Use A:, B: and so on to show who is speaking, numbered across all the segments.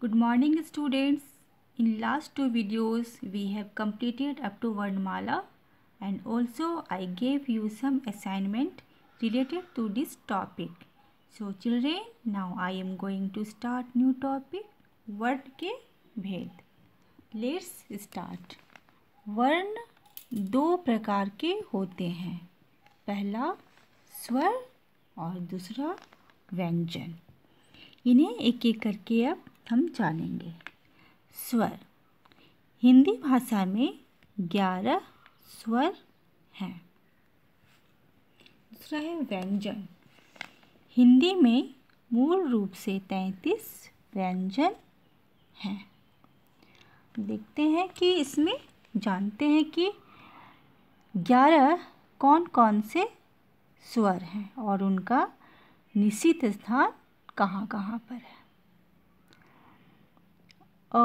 A: Good morning students. In last two videos we have completed up to Varnmala and also I gave you some assignment related to this topic. So children, now I am going to start new topic word के भेद. Let's start. वर्ण दो प्रकार के होते हैं. पहला स्वर और दूसरा व्यंजन. इन्हें एक एक करके अब हम जानेंगे. स्वर. हिंदी भाषा में 11 स्वर हैं. दूसरा है व्यंजन. हिंदी में मूल रूप से 33 व्यंजन हैं. देखते हैं कि इसमें जानते हैं कि 11 कौन कौन से स्वर हैं और उनका निश्चित स्थान कहाँ कहाँ पर है. अ,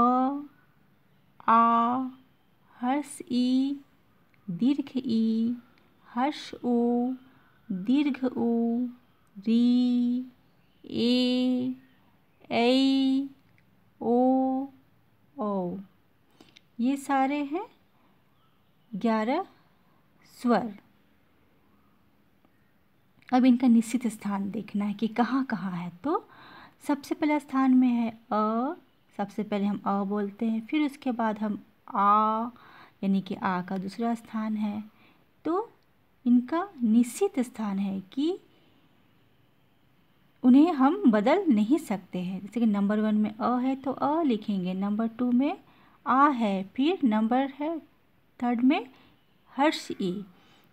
A: आ, हर्ष ई, दीर्घ ई, हर्ष ओ, दीर्घ ओ, री, ए, ऐ, ओ, औ. ये सारे हैं 11 स्वर. अब इनका निश्चित स्थान देखना है कि कहाँ कहाँ है. तो सबसे पहला स्थान में है अ. सबसे पहले हम अ बोलते हैं, फिर उसके बाद हम आ यानी कि आ का दूसरा स्थान है. तो इनका निश्चित स्थान है कि उन्हें हम बदल नहीं सकते हैं. जैसे कि नंबर 1 में अ है तो अ लिखेंगे, नंबर 2 में आ है, फिर नंबर है 3rd में हर्ष ई.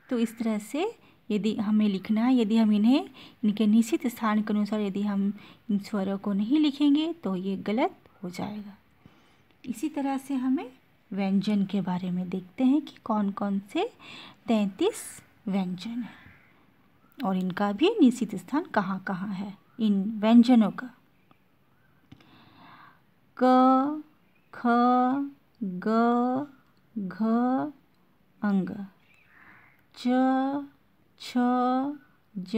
A: तो इस तरह से यदि हमें लिखना है, यदि हम इन्हें इनके निश्चित स्थान के अनुसार यदि हम इन स्वरों को नहीं लिखेंगे तो ये गलत हो जाएगा. इसी तरह से हमें व्यंजन के बारे में देखते हैं कि कौन कौन से 33 व्यंजन हैं और इनका भी निश्चित स्थान कहाँ कहाँ है. इन व्यंजनों का क, ख, ग, घ, अंग, च, छ, ज,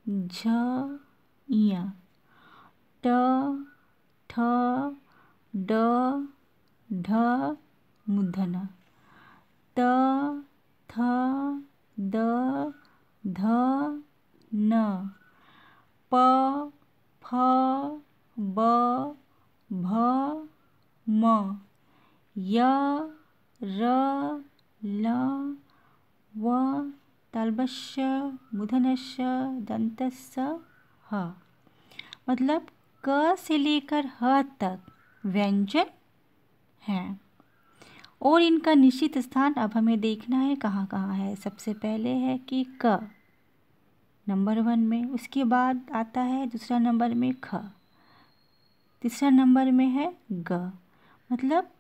A: झ, ञ, ट, ठ, ड, ढ, मूर्धन्य, त, थ, द, ध, न, प, फ, ब, भ, म, य, र, ल, व, तालव्य, मूर्धन्य, दंतस्य, ह. मतलब क से लेकर ह तक व्यंजन हैं और इनका निश्चित स्थान अब हमें देखना है कहाँ कहाँ है. सबसे पहले है कि क नंबर 1 में, उसके बाद आता है दूसरा नंबर में ख, तीसरा नंबर में है ग. मतलब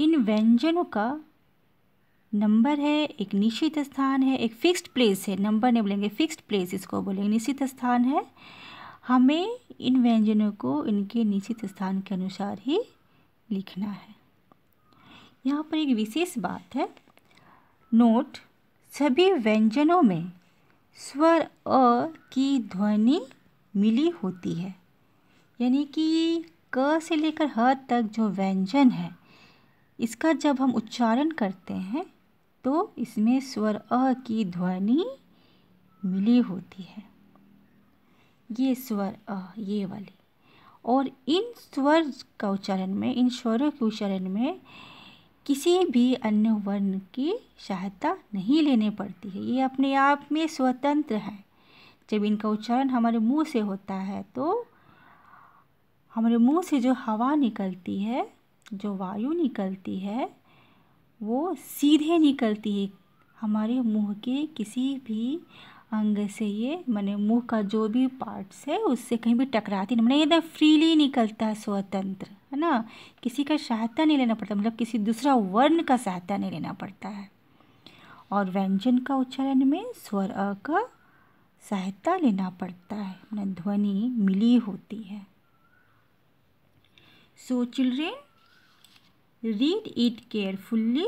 A: इन व्यंजनों का नंबर है, एक निश्चित स्थान है, एक फिक्स्ड प्लेस है. नंबर नहीं बोलेंगे, फिक्स्ड प्लेस इसको बोलेंगे, निश्चित स्थान है. हमें इन व्यंजनों को इनके निश्चित स्थान के अनुसार ही लिखना है. यहाँ पर एक विशेष बात है. नोट, सभी व्यंजनों में स्वर अ की ध्वनि मिली होती है. यानी कि क से लेकर ह तक जो व्यंजन है इसका जब हम उच्चारण करते हैं तो इसमें स्वर अ की ध्वनि मिली होती है. ये स्वर अ, ये वाली. और इन स्वर का उच्चारण में, इन स्वरों के उच्चारण में किसी भी अन्य वर्ण की सहायता नहीं लेनी पड़ती है. ये अपने आप में स्वतंत्र है. जब इनका उच्चारण हमारे मुंह से होता है तो हमारे मुंह से जो हवा निकलती है, जो वायु निकलती है, वो सीधे निकलती है. हमारे मुंह के किसी भी अंग से ये माने मुंह का जो भी पार्ट्स है उससे कहीं भी टकराती नहीं. मैंने एकदम फ्रीली निकलता है, स्वतंत्र है ना. किसी का सहायता नहीं लेना पड़ता, मतलब किसी दूसरा वर्ण का सहायता नहीं लेना पड़ता है. और व्यंजन का उच्चारण में स्वर अ का सहायता लेना पड़ता है, मैंने ध्वनि मिली होती है. सो children, read it carefully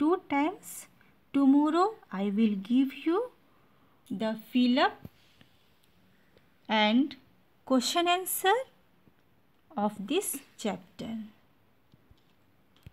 A: 2 times. Tomorrow I will give you the fill up and question answer of this chapter.